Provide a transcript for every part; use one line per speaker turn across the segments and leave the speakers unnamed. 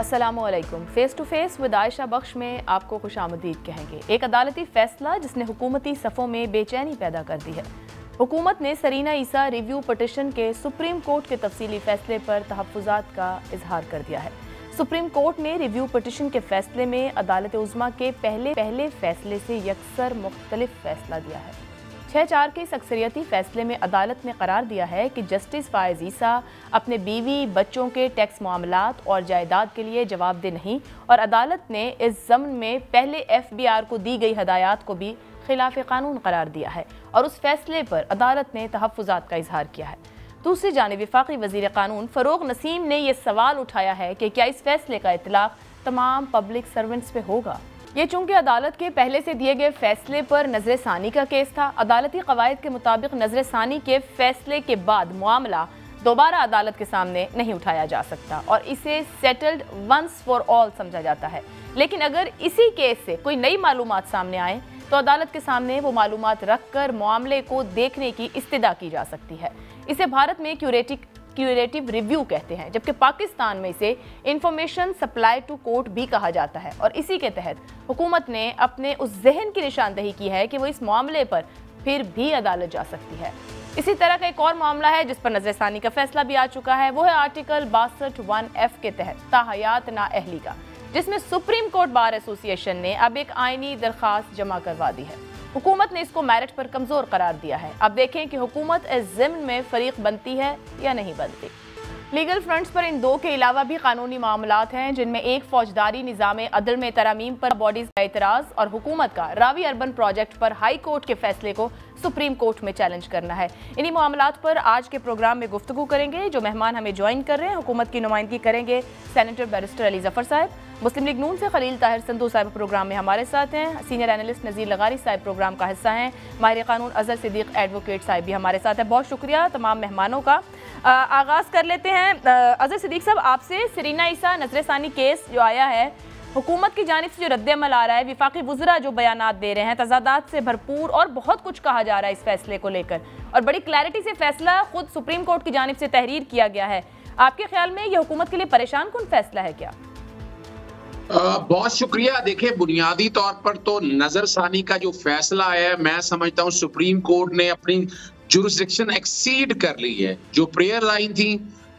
अस्सलामुअलैकुम। Face to face with Ayesha Bakhsh में आपको खुशामदीद कहेंगे। एक अदालती फैसला जिसने हुकूमती सफ़ों में बेचैनी पैदा कर दी है। हुकूमत ने सरीना ईसा रिव्यू पटिशन के सुप्रीम कोर्ट के तफसीली फैसले पर तहफ़्फ़ुज़ात का इजहार कर दिया है। सुप्रीम कोर्ट ने रिव्यू पटिशन के फैसले में अदालत उज़्मा के पहले फैसले से यकसर मुख्तलिफ फैसला दिया है। 6-4 के इस अक्सरियती फैसले में अदालत ने करार दिया है कि जस्टिस फायज़ ईसा अपने बीवी बच्चों के टैक्स मामलात और जायदाद के लिए जवाबदेह नहीं, और अदालत ने इस ज़म्न में पहले FBR को दी गई हदायत को भी खिलाफ कानून करार दिया है और उस फैसले पर अदालत ने तहफ़्फ़ुज़ात का इजहार किया है। दूसरी जानिब वफाकी वज़ीर कानून फ़रोग़ नसीम ने यह सवाल उठाया है कि क्या इस फैसले का इतलाक़ तमाम पब्लिक सर्वेंट्स पे होगा। ये चूंकि अदालत के पहले से दिए गए फैसले पर नजर सानी का केस था। अदालती कवायद के मुताबिक नजर सानी के फैसले के बाद मामला दोबारा अदालत के सामने नहीं उठाया जा सकता और इसे सेटल्ड वंस फॉर ऑल समझा जाता है। लेकिन अगर इसी केस से कोई नई मालूमात सामने आए तो अदालत के सामने वो मालूमात रख कर मामले को देखने की इस्तदा की जा सकती है। इसे भारत में क्यूरेटिव रिव्यू कहते हैं, जबकि पाकिस्तान में इसे इंफॉर्मेशन सप्लाई टू कोर्ट भी कहा जाता है। और इसी के तहत हुकूमत ने अपने उस जहन की निशानदही की है कि वो इस मामले पर फिर भी अदालत जा सकती है। इसी तरह का एक और मामला है जिस पर नजरसानी का फैसला भी आ चुका है, वो है आर्टिकल 62(1)(f) के तहत ताहयात नाअहली का, जिसमें सुप्रीम कोर्ट बार एसोसिएशन ने अब एक आईनी दरख्वास्त जमा करवा दी है। हुकूमत ने इसको मेरिट पर कमजोर करार दिया है। अब देखें कि हुकूमत इस ज़िम्न में फरीक बनती है या नहीं बनती। लीगल फ्रंट्स पर इन दो के अलावा भी कानूनी मामलात हैं, जिनमें एक फौजदारी निज़ाम अदल में तरमीम पर बॉडीज का एतराज़ और हुकूमत का रावी अर्बन प्रोजेक्ट पर हाई कोर्ट के फैसले को सुप्रीम कोर्ट में चैलेंज करना है। इन्हीं मामलात पर आज के प्रोग्राम में गुफ्तगू करेंगे। जो मेहमान हमें ज्वाइन कर रहे हैं, हुकूमत की नुमाइंदगी करेंगे सेनेटर बैरिस्टर अली जफर साहब, मुस्लिम लीग नून से खलील ताहिर संधू साहब प्रोग्राम में हमारे साथ हैं, सीनियर एनालिस्ट नज़ीर लगारी साहब प्रोग्राम का हिस्सा हैं, माहिर कानून अजहर सिद्दीक एडवोकेट साहब भी हमारे साथ हैं। बहुत शुक्रिया तमाम मेहमानों का। आगाज़ कर लेते हैं अजहर सिद्दीक साहब आपसे। सरीना ईसा नजर सानी केस जो आया है, हुकूमत की जानिब से जो रद्द-ए-अमल आ रहा है, विफाकी वुज़रा जो बयानात दे रहे हैं, तज़ादात से भरपूर और बहुत कुछ कहा जा रहा है इस फैसले को लेकर, और बड़ी क्लैरिटी से फैसला खुद सुप्रीम कोर्ट की जानिब से तहरीर किया गया है। आपके ख्याल में यह हुकूमत के लिए परेशान कुन फैसला है क्या?
बहुत शुक्रिया। देखिए, बुनियादी तौर पर तो नजरसानी का जो फैसला है, मैं समझता हूँ सुप्रीम कोर्ट ने अपनी जुरिस्डिक्शन एक्सीड कर ली है। जो प्रेयर आई थी,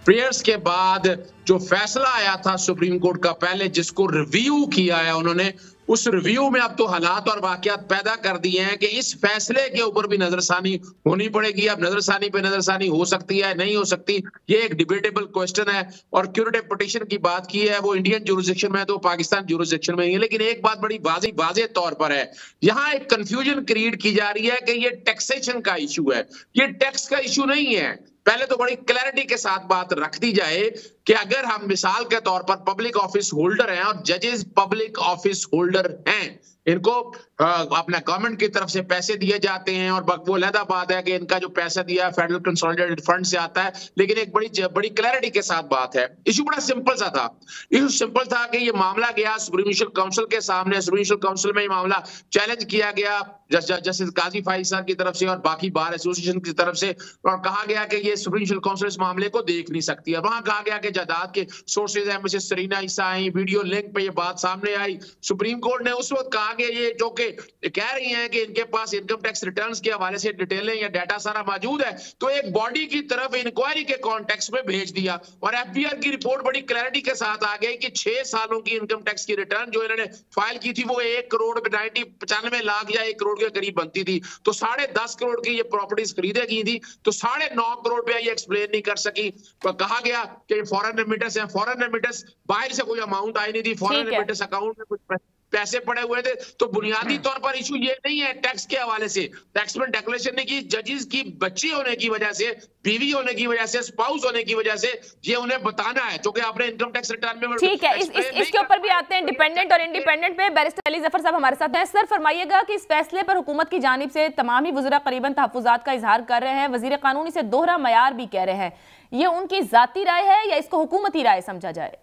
प्रेयर्स के बाद जो फैसला आया था सुप्रीम कोर्ट का पहले, जिसको रिव्यू किया है उन्होंने, उस रिव्यू में अब तो हालात और वाकयात पैदा कर दिए हैं कि इस फैसले के ऊपर भी नजरसानी होनी पड़ेगी। अब नजरसानी पे नजरसानी हो सकती है, नहीं हो सकती, ये एक डिबेटेबल क्वेश्चन है। और क्यूरेटिव पिटीशन की बात की है, वो इंडियन जुरिस्डिक्शन में है तो पाकिस्तान जुरिस्डिक्शन में ही है। लेकिन एक बात बड़ी वाज़ेह तौर पर है, यहाँ एक कंफ्यूजन क्रिएट की जा रही है कि ये टैक्सेशन का इशू है। ये टैक्स का इशू नहीं है। पहले तो बड़ी क्लैरिटी के साथ बात रख दी जाए कि अगर हम मिसाल के तौर पर पब्लिक ऑफिस होल्डर हैं और जजेस पब्लिक ऑफिस होल्डर हैं, इनको अपना गवर्नमेंट की तरफ से पैसे दिए जाते हैं, और वो अलहदा बात है कि इनका जो पैसा दिया है फेडरल कंसोलिडेटेड फंड से आता है। लेकिन एक बड़ी क्लैरिटी के साथ बात है। इशू बड़ा सिंपल सा था। इशू सिंपल था कि ये मामला गया सुप्रीम काउंसिल के सामने। सुप्रीम काउंसिल में ये मामला चैलेंज किया गया जस्टिस काजी फाइज साहब की तरफ से और बाकी बार एसोसिएशन की तरफ से, और कहा गया कि ये सुप्रीम काउंसिल इस मामले को देख नहीं सकती है। वहां कहा गया कि जायदाद के सोर्सेज है, मिसेस सरीना ईसा आई, वीडियो लिंक पे ये बात सामने आई। सुप्रीम कोर्ट ने उस वक्त कहा कि ये जो कि कह रही हैं कि इनके पास इनकम टैक्स रिटर्न्स के हवाले से डिटेलें या डाटा सारा मौजूद है, तो एक बॉडी की तरफ इंक्वायरी के कॉन्टेक्स्ट में भेज दिया। और FBR की रिपोर्ट बड़ी क्लैरिटी के साथ आ गई कि 6 सालों की इनकम टैक्स की रिटर्न जो इन्होंने फाइल की थी वो 1 करोड़ 95 लाख या 1 करोड़ के करीब बनती थी। तो 10.5 करोड़ की ये प्रॉपर्टीज खरीदे गई थी, तो 9.5 करोड़ रुपया ये एक्सप्लेन नहीं कर सकी। तो कहा गया कि फॉरेन रेमिटेंस है, फॉरेन रेमिटेंस बाहर से कोई अमाउंट आई नहीं थी, फॉरेन रेमिटेंस अकाउंट में कुछ पैसे पड़े हुए थे। तो बुनियादी तौर पर इशू ये नहीं है टैक्स के हवाले से। टैक्स में डिक्लेरेशन नहीं की, जजेस की बच्ची होने की वजह से, बीवी होने की वजह से, स्पाउस होने की वजह से ये उन्हें बताना है, क्योंकि आपने इनकम टैक्स रिटर्न में।
ठीक है, इसके ऊपर भी आते हैं डिपेंडेंट और इंडिपेंडेंट पे। बैरिस्टर अली जफर साहब हमारे साथ हैं। सर फरमाइएगा कि इस फैसले पर हुकूमत की जानिब से तमाम ही वज़रा करीबन तहफ़्फ़ुज़ात का इजहार कर रहे हैं, वज़ीर कानून इसे दोहरा मयार भी कह रहे हैं। ये उनकी जाती राय है या इसको हुकूमती राय समझा जाए?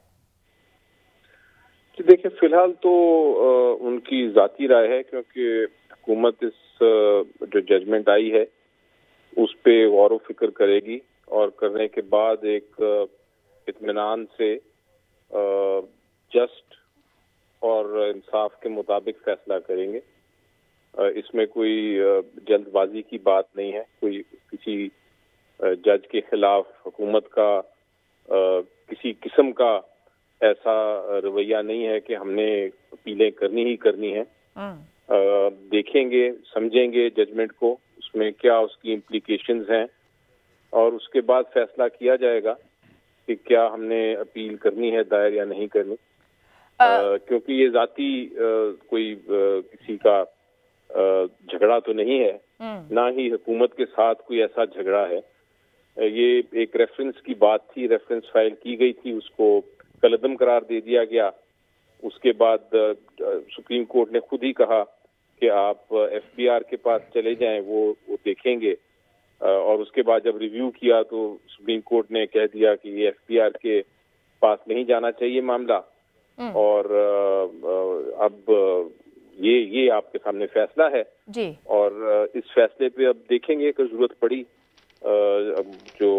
देखिए, फिलहाल तो उनकी जाती राय है, क्योंकि हुकूमत इस जो जजमेंट आई है उस पे गौर व फिक्र करेगी और करने के बाद एक इत्मीनान से जस्ट और इंसाफ के मुताबिक फैसला करेंगे। इसमें कोई जल्दबाजी की बात नहीं है, कोई किसी जज के खिलाफ हुकूमत का किसी किस्म का ऐसा रवैया नहीं है कि हमने अपीलें करनी ही करनी है। देखेंगे, समझेंगे जजमेंट को, उसमें क्या उसकी इम्प्लीकेशंस हैं और उसके बाद फैसला किया जाएगा कि क्या हमने अपील करनी है दायर या नहीं करनी। क्योंकि ये जाती कोई किसी का झगड़ा तो नहीं है, ना ही हुकूमत के साथ कोई ऐसा झगड़ा है। ये एक रेफरेंस की बात थी, रेफरेंस फाइल की गई थी, उसको कलअदम करार दे दिया गया। उसके बाद सुप्रीम कोर्ट ने खुद ही कहा कि आप एफबीआर के पास चले जाएं, वो देखेंगे। और उसके बाद जब रिव्यू किया तो सुप्रीम कोर्ट ने कह दिया कि ये एफबीआर के पास नहीं जाना चाहिए मामला। और अब ये आपके सामने फैसला है जी। और इस फैसले पे अब देखेंगे कि जरूरत पड़ी जो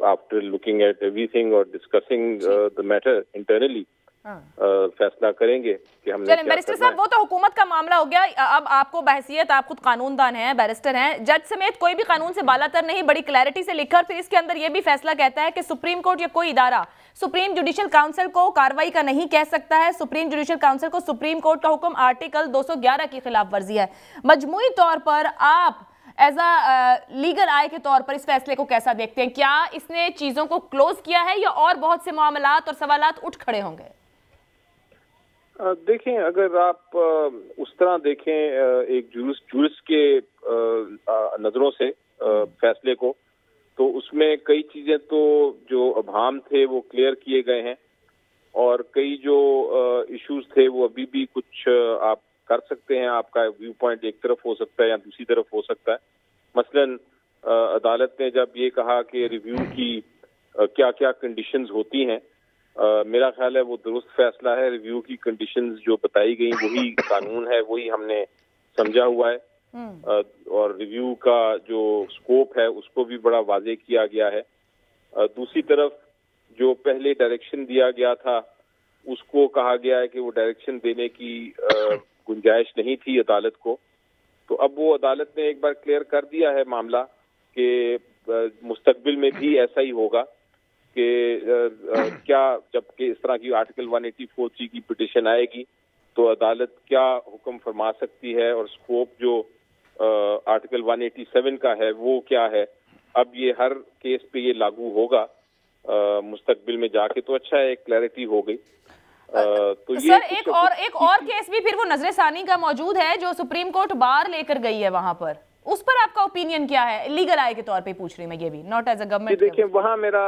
आफ्टर लुकिंग एट एवरीथिंग और डिस्कसिंग द मैटर इंटरनली फैसला करेंगे कि हमने क्या
बैरिस्टर साहब, वो तो हुकूमत का मामला हो गया। अब आपको बहसियत, आप खुद कानूनदान हैं, बैरिस्टर हैं, जज समेत कोई भी कानून से बालातर नहीं, बड़ी क्लैरिटी से लिखा। फिर इसके अंदर ये भी फैसला कहता है कि सुप्रीम कोर्ट या कोई इदारा सुप्रीम जुडिशियल काउंसिल को कार्रवाई का नहीं कह सकता है। सुप्रीम जुडिशियल काउंसिल को सुप्रीम कोर्ट का हुक्म आर्टिकल 211 की खिलाफ वर्जी है। मजमूई तौर पर आप एज अ लीगल आई के तौर पर इस फैसले को कैसा देखते हैं? क्या इसने चीजों को क्लोज किया है या और बहुत से मामलात और सवालात उठ खड़े होंगे?
देखें, अगर आप उस तरह देखें एक जुरिस्ट के नजरों से फैसले को, तो उसमें कई चीजें तो जो अभाम थे वो क्लियर किए गए हैं और कई जो इश्यूज थे वो अभी भी कुछ आप कर सकते हैं। आपका व्यू पॉइंट एक तरफ हो सकता है या दूसरी तरफ हो सकता है। मसलन अदालत ने जब ये कहा कि रिव्यू की क्या क्या कंडीशंस होती हैं, मेरा ख्याल है वो दुरुस्त फैसला है। रिव्यू की कंडीशंस जो बताई गई वही कानून है, वही हमने समझा हुआ है। और रिव्यू का जो स्कोप है उसको भी बड़ा वाज़ेह किया गया है। दूसरी तरफ जो पहले डायरेक्शन दिया गया था उसको कहा गया है कि वो डायरेक्शन देने की गुंजाइश नहीं थी अदालत को। तो अब वो अदालत ने एक बार क्लियर कर दिया है मामला कि मुस्तकबिल में भी ऐसा ही होगा कि क्या जबकि इस तरह की आर्टिकल 184(3) की पिटिशन आएगी तो अदालत क्या हुक्म फरमा सकती है और स्कोप जो आर्टिकल 187 का है वो क्या है। अब ये हर केस पे ये लागू होगा मुस्तकबिल में जाके, तो अच्छा है, एक क्लैरिटी हो गई।
तो सर एक और केस भी फिर वो नजर सानी का मौजूद है जो सुप्रीम कोर्ट बार लेकर गई है, वहां पर उस पर आपका ओपिनियन क्या है? लीगल आई के तौर पे पूछ रही हूँ मैं, ये भी नॉट एज अ गवर्नमेंट।
देखिए, वहाँ मेरा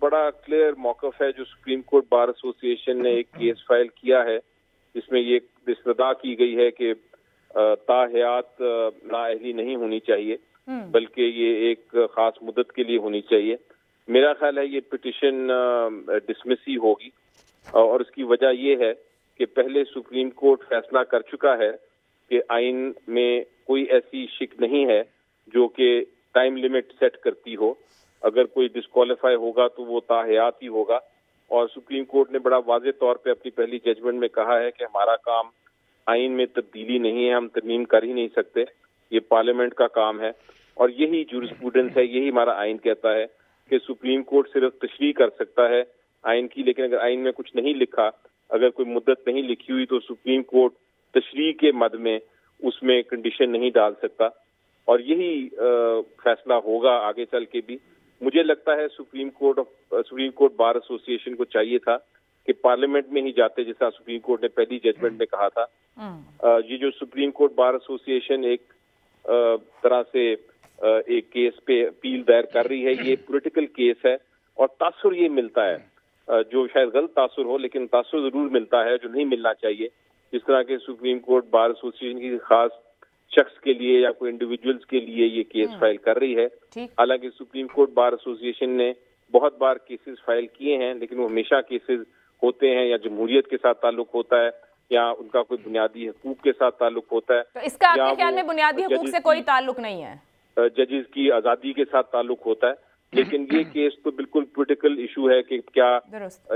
बड़ा क्लियर मौकफ है। जो सुप्रीम कोर्ट बार एसोसिएशन ने एक केस फाइल किया है जिसमें ये इस्तदा की गई है कि ताहयात नाअहली नहीं होनी चाहिए, बल्कि ये एक खास मुद्दत के लिए होनी चाहिए। मेरा ख्याल है ये पिटिशन डिसमिस ही होगी और इसकी वजह ये है कि पहले सुप्रीम कोर्ट फैसला कर चुका है कि आइन में कोई ऐसी शिक नहीं है जो कि टाइम लिमिट सेट करती हो। अगर कोई डिस्क्वालीफाई होगा तो वो ताहयात ही होगा। और सुप्रीम कोर्ट ने बड़ा वाज़ेह तौर पे अपनी पहली जजमेंट में कहा है कि हमारा काम आइन में तब्दीली नहीं है, हम तरमीम कर ही नहीं सकते, ये पार्लियामेंट का काम है। और यही जूरिस्प्रूडेंस है, यही हमारा आइन कहता है कि सुप्रीम कोर्ट सिर्फ तशरीह कर सकता है आइन की, लेकिन अगर आइन में कुछ नहीं लिखा, अगर कोई मुद्दत नहीं लिखी हुई तो सुप्रीम कोर्ट तशरीह के मद में उसमें कंडीशन नहीं डाल सकता। और यही फैसला होगा आगे चल के भी। मुझे लगता है सुप्रीम कोर्ट बार एसोसिएशन को चाहिए था कि पार्लियामेंट में ही जाते, जैसा सुप्रीम कोर्ट ने पहली जजमेंट में कहा था। ये जो सुप्रीम कोर्ट बार एसोसिएशन एक तरह से एक केस पे अपील दायर कर रही है, ये पॉलिटिकल केस है और तासुर ये मिलता है, जो शायद गलत तासुर हो लेकिन तासुर जरूर मिलता है जो नहीं मिलना चाहिए। जिस तरह के सुप्रीम कोर्ट बार एसोसिएशन की खास शख्स के लिए या कोई इंडिविजुअल्स के लिए ये केस फाइल कर रही है। हालांकि सुप्रीम कोर्ट बार एसोसिएशन ने बहुत बार केसेस फाइल किए हैं, लेकिन वो हमेशा केसेस होते हैं या जमहूरियत के साथ ताल्लुक होता है या उनका कोई बुनियादी हकूक के साथ ताल्लुक होता है।
तो इसका आपके ख्याल में बुनियादी हकूक से कोई ताल्लुक नहीं है?
जजेस की आज़ादी के साथ ताल्लुक होता है। लेकिन ये केस तो बिल्कुल क्रिटिकल इशू है कि क्या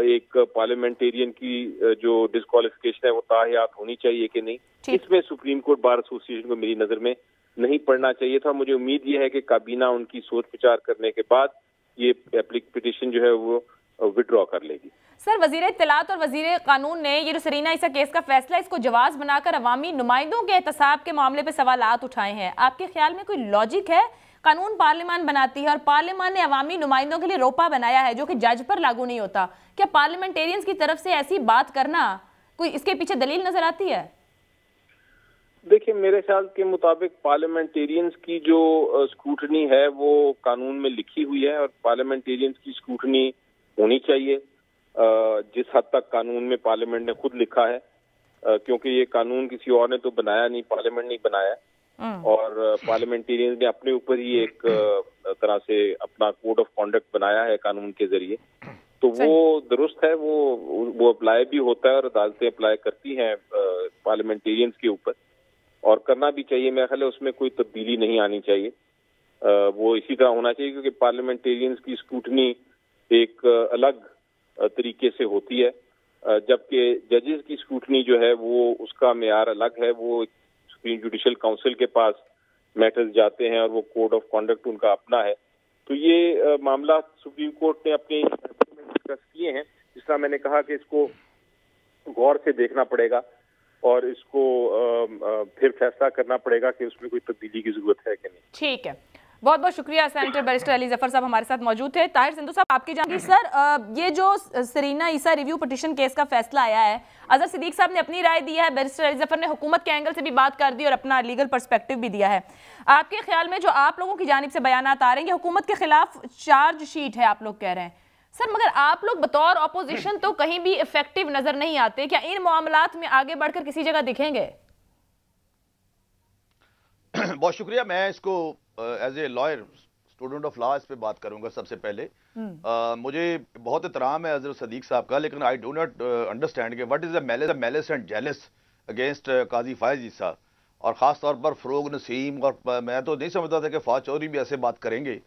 एक पार्लियामेंटेरियन की जो डिस्क्वालिफिकेशन है वो ताहयात होनी चाहिए कि नहीं। इसमें सुप्रीम कोर्ट बार एसोसिएशन को मेरी नजर में नहीं पढ़ना चाहिए था। मुझे उम्मीद ये है कि काबीना उनकी सोच विचार करने के बाद ये पिटीशन जो है वो विड्रॉ कर लेगी।
सर, वजीर इत्तलात और वजीर कानून ने ये जो सरीना ईसा केस का फैसला इसको जवाज बनाकर अवामी नुमाइंदों के एहतसाब के मामले पे सवालात उठाए हैं। आपके ख्याल में कोई लॉजिक है? कानून पार्लियामान बनाती है और पार्लियामान ने अवामी नुमाइंदों के लिए रोपा बनाया है जो कि जज पर लागू नहीं होता। क्या पार्लियामेंटेरियंस की तरफ से ऐसी बात करना कोई इसके पीछे दलील नजर आती है?
देखिए, मेरे ख्याल के मुताबिक पार्लियामेंटेरियंस की जो स्क्रूटनी है वो कानून में लिखी हुई है और पार्लियामेंटेरियंस की स्क्रूटनी होनी चाहिए जिस हद तक कानून में पार्लियामेंट ने खुद लिखा है, क्योंकि ये कानून किसी और ने तो बनाया नहीं, पार्लियामेंट नहीं बनाया और पार्लियामेंटेरियंस ने अपने ऊपर ही एक तरह से अपना कोड ऑफ कॉन्डक्ट बनाया है कानून के जरिए। तो वो दुरुस्त है, वो अप्लाई भी होता है और अदालतें अप्लाई करती हैं पार्लियामेंटेरियंस के ऊपर और करना भी चाहिए। मेरा ख्याल है उसमें कोई तब्दीली नहीं आनी चाहिए, वो इसी तरह होना चाहिए क्योंकि पार्लियामेंटेरियंस की स्क्रूटनी एक अलग तरीके से होती है, जबकि जजेस की स्क्रूटनी जो है वो उसका मेयार अलग है। वो सुप्रीम जुडिशल काउंसिल के पास मैटर्स जाते हैं और वो कोड ऑफ कॉन्डक्ट उनका अपना है। तो ये मामला सुप्रीम कोर्ट ने अपने डिस्कस किए हैं। जिस तरह मैंने कहा कि इसको गौर से देखना पड़ेगा और इसको फिर फैसला करना पड़ेगा कि उसमें कोई तब्दीली की जरूरत है कि नहीं। ठीक है,
बहुत बहुत शुक्रिया। सेनेटर बैरिस्टर अली जफर साहब हमारे साथ मौजूद थे। ताहिर सिंधु साहब, आपकी जानकारी सर, ये जो सरीना ईसा रिव्यू पिटीशन केस का फैसला आया है, अजहर सिद्दीक साहब ने अपनी राय दी है, बैरिस्टर अली जफर ने हुकूमत के एंगल से भी बात कर दी और अपना लीगल पर्सपेक्टिव भी दिया है। आपके ख्याल में जो आप लोगों की जानिब से बयानात आ रहे हैं, हुकूमत के खिलाफ चार्जशीट है आप लोग कह रहे हैं सर, मगर आप लोग बतौर अपोजिशन तो कहीं भी इफेक्टिव नजर नहीं आते। क्या इन मामलात में आगे बढ़कर किसी जगह दिखेंगे?
बहुत शुक्रिया। मैं इसको as a lawyer, student of law, इस पे बात करूंगा। सबसे पहले मुझे बहुत एहतराम है हजरत सदीक साहब का, लेकिन आई डू नॉट अंडरस्टैंड कि what is the malice and jealous against Qazi Faez Isa और ख़ास तौर पर फ़रोग नसीम। और मैं तो नहीं समझता था कि फवाद चौधरी भी ऐसे बात करेंगे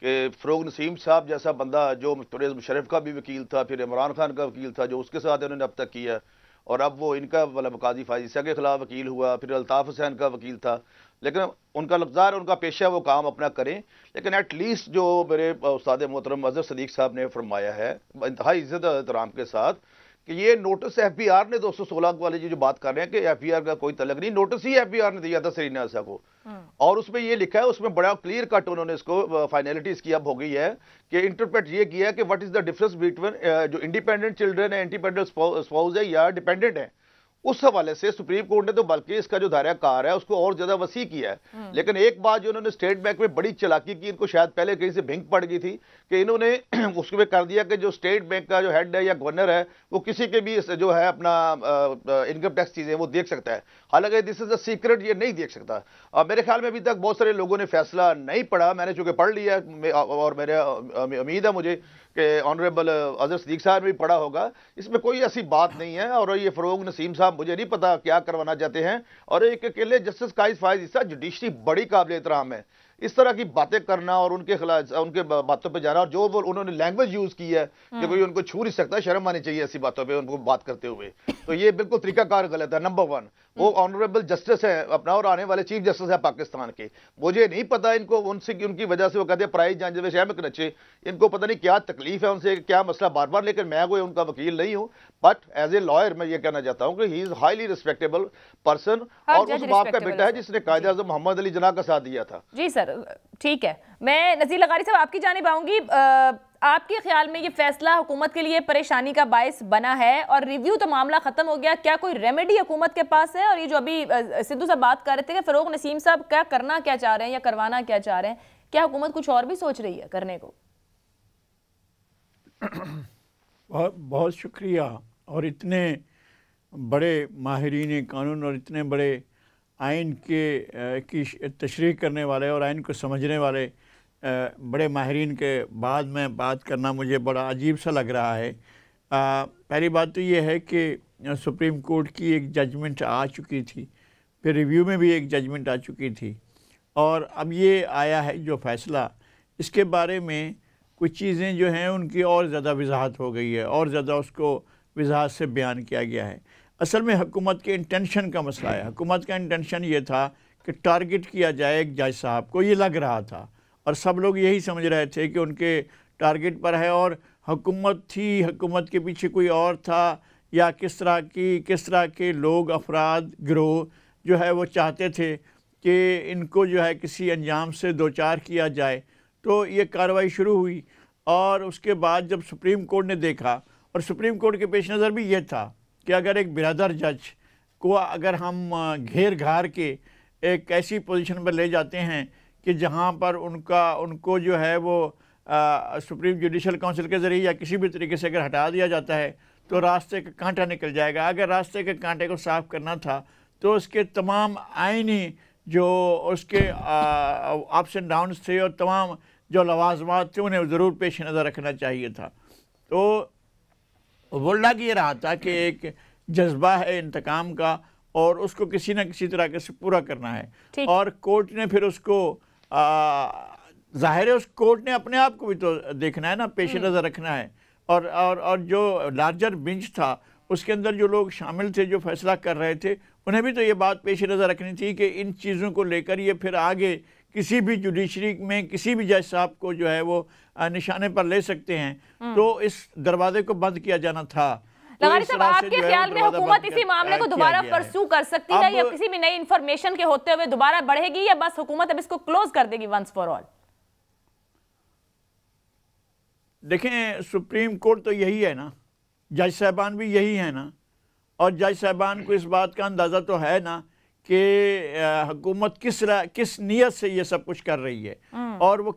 कि फ़रोग नसीम साहब जैसा बंदा जो परवेज़ मुशर्रफ का भी वकील था, फिर इमरान खान का वकील था, जो उसके साथ उन्होंने अब तक किया, और अब वो इनका मतलब काजी फायज ईसा के खिलाफ वकील हुआ, फिर अल्ताफ़ हुसैन का वकील था। लेकिन उनका लफ्ज़ार, उनका पेशा, वो काम अपना करें। लेकिन एटलीस्ट जो मेरे उस्ताद मोहतरम अजहर सदीक साहब ने फरमाया है इंतहाई इज़्ज़त एहतराम के साथ कि ये नोटिस एफबीआर ने 216 वाले जो बात कर रहे हैं कि एफबीआर का कोई तलक नहीं, नोटिस ही एफबीआर ने दिया था सरीना ईसा को, और उसमें ये लिखा है, उसमें बड़ा क्लियर कट उन्होंने इसको फाइनलिटी इसकी अब हो गई है कि इंटरप्रेट ये किया कि what is the difference between जो इंडिपेंडेंट चिल्ड्रन है, इंडिपेंडेंट स्पाउस है या डिपेंडेंट है। उस हवाले से सुप्रीम कोर्ट ने तो बल्कि इसका जो दायरा कार है उसको और ज्यादा वसी किया है। लेकिन एक बात जो उन्होंने स्टेट बैंक में बड़ी चालाकी की, इनको शायद पहले कहीं से भिंग पड़ गई थी कि इन्होंने उसमें कर दिया कि जो स्टेट बैंक का जो हेड है या गवर्नर है वो किसी के भी जो है अपना इनकम टैक्स चीजें वो देख सकता है, हालांकि दिस इज अ सीक्रेट, ये नहीं देख सकता। मेरे ख्याल में अभी तक बहुत सारे लोगों ने फैसला नहीं पढ़ा, मैंने चूंकि पढ़ लिया और मेरे उम्मीद है मुझे कि ऑनरेबल अजहर सदीक साहब भी पढ़ा होगा। इसमें कोई ऐसी बात नहीं है और ये फ़रोग नसीम साहब मुझे नहीं पता क्या करवाना चाहते हैं। और एक अकेले जस्टिस काइज फायज ईसा जुडिशरी बड़ी काबिल एहतराम है, इस तरह की बातें करना और उनके खिलाफ उनके बातों पे जाना, और जो वो उन्होंने लैंग्वेज यूज की है कि कोई उनको छू नहीं सकता, शर्म आनी चाहिए ऐसी बातों पे उनको बात करते हुए। तो ये बिल्कुल तरीकाकार गलत है। नंबर वन, वो ऑनरेबल जस्टिस है अपना और आने वाले चीफ जस्टिस है पाकिस्तान के। मुझे नहीं पता इनको उनसे उनकी वजह से वो कहते हैं प्राइज जांच शहमक नचे, इनको पता नहीं क्या तकलीफ है उनसे, क्या मसला बार बार। लेकिन मैं कोई उनका वकील नहीं हूँ, बट एज ए लॉयर मैं ये कहना चाहता हूँ कि he is highly respectable person और उस बाप का बेटा है जिसने कायदे आज़म मोहम्मद अली जिन्ना का साथ दिया था।
जी सर, ठीक है। मैं नज़ीर लगारी साहब आपकी जानिब आऊंगी। आपके ख्याल में ये फैसला हुकूमत के लिए परेशानी का बायस बना है और रिव्यू तो मामला खत्म हो गया, क्या कोई रेमेडी हुकूमत के पास है? और ये जो अभी सिद्धू साहब बात कर रहे थे कि फ़रोग नसीम साहब क्या करना क्या चाह रहे हैं या करवाना क्या चाह रहे हैं, क्या हुकूमत कुछ और भी सोच रही है करने को?
बहुत शुक्रिया। और इतने बड़े माहिरीन कानून और इतने बड़े आइन की तशरीह करने वाले और आइन को समझने वाले बड़े माहिरीन के बाद में बात करना मुझे बड़ा अजीब सा लग रहा है। पहली बात तो ये है कि सुप्रीम कोर्ट की एक जजमेंट आ चुकी थी, फिर रिव्यू में भी एक जजमेंट आ चुकी थी, और अब ये आया है जो फ़ैसला, इसके बारे में कुछ चीज़ें जो हैं उनकी और ज़्यादा वजाहत हो गई है और ज़्यादा उसको वजाहत से बयान किया गया है। असल में हुकूमत के इंटेंशन का मसला है। हुकूमत का इंटेंशन ये था कि टारगेट किया जाए एक जज साहब को, ये लग रहा था और सब लोग यही समझ रहे थे कि उनके टारगेट पर है और हुकूमत थी, हुकूमत के पीछे कोई और था या किस तरह के लोग, अफराद, गिरोह जो है वो चाहते थे कि इनको जो है किसी अंजाम से दो चार किया जाए। तो ये कार्रवाई शुरू हुई और उसके बाद जब सुप्रीम कोर्ट ने देखा, और सुप्रीम कोर्ट के पेश नज़र भी ये था कि अगर एक बिरादर जज को अगर हम घेर घार के एक ऐसी पोजीशन पर ले जाते हैं कि जहां पर उनको जो है वो सुप्रीम जुडिशल काउंसिल के ज़रिए या किसी भी तरीके से अगर हटा दिया जाता है तो रास्ते का कांटा निकल जाएगा। अगर रास्ते के कांटे को साफ़ करना था तो उसके तमाम आइनी जो उसके अप्स एंड डाउन्स थे और तमाम जो लवाजमात थे उन्हें ज़रूर पेश नज़र रखना चाहिए था। तो बोलना कि ये रहा था कि एक जज्बा है इंतकाम का और उसको किसी न किसी तरह से पूरा करना है और कोर्ट ने फिर उसको ज़ाहिर है उस कोर्ट ने अपने आप को भी तो देखना है ना, पेश नज़र रखना है और जो लार्जर बेंच था उसके अंदर जो लोग शामिल थे जो फैसला कर रहे थे उन्हें भी तो ये बात पेश नज़र रखनी थी कि इन चीज़ों को लेकर ये फिर आगे किसी भी जुडिशरी में किसी भी जज साहब को जो है वो निशाने पर ले सकते हैं। तो इस दरवाजे को बंद किया जाना था।
लगारी साहब, आपके ख्याल में हुकूमत इसी मामले को दोबारा परसू कर सकती है या किसी भी नई इंफॉर्मेशन के होते हुए दोबारा बढ़ेगी या बस हुकूमत अब इसको क्लोज कर देगी वंस फॉर ऑल?
देखें, सुप्रीम कोर्ट तो यही है ना, जज साहबान भी यही है ना, और जज साहबान को इस बात का अंदाज़ा तो है ना कि हुकूमत किस नीयत से ये सब कुछ कर रही है और वो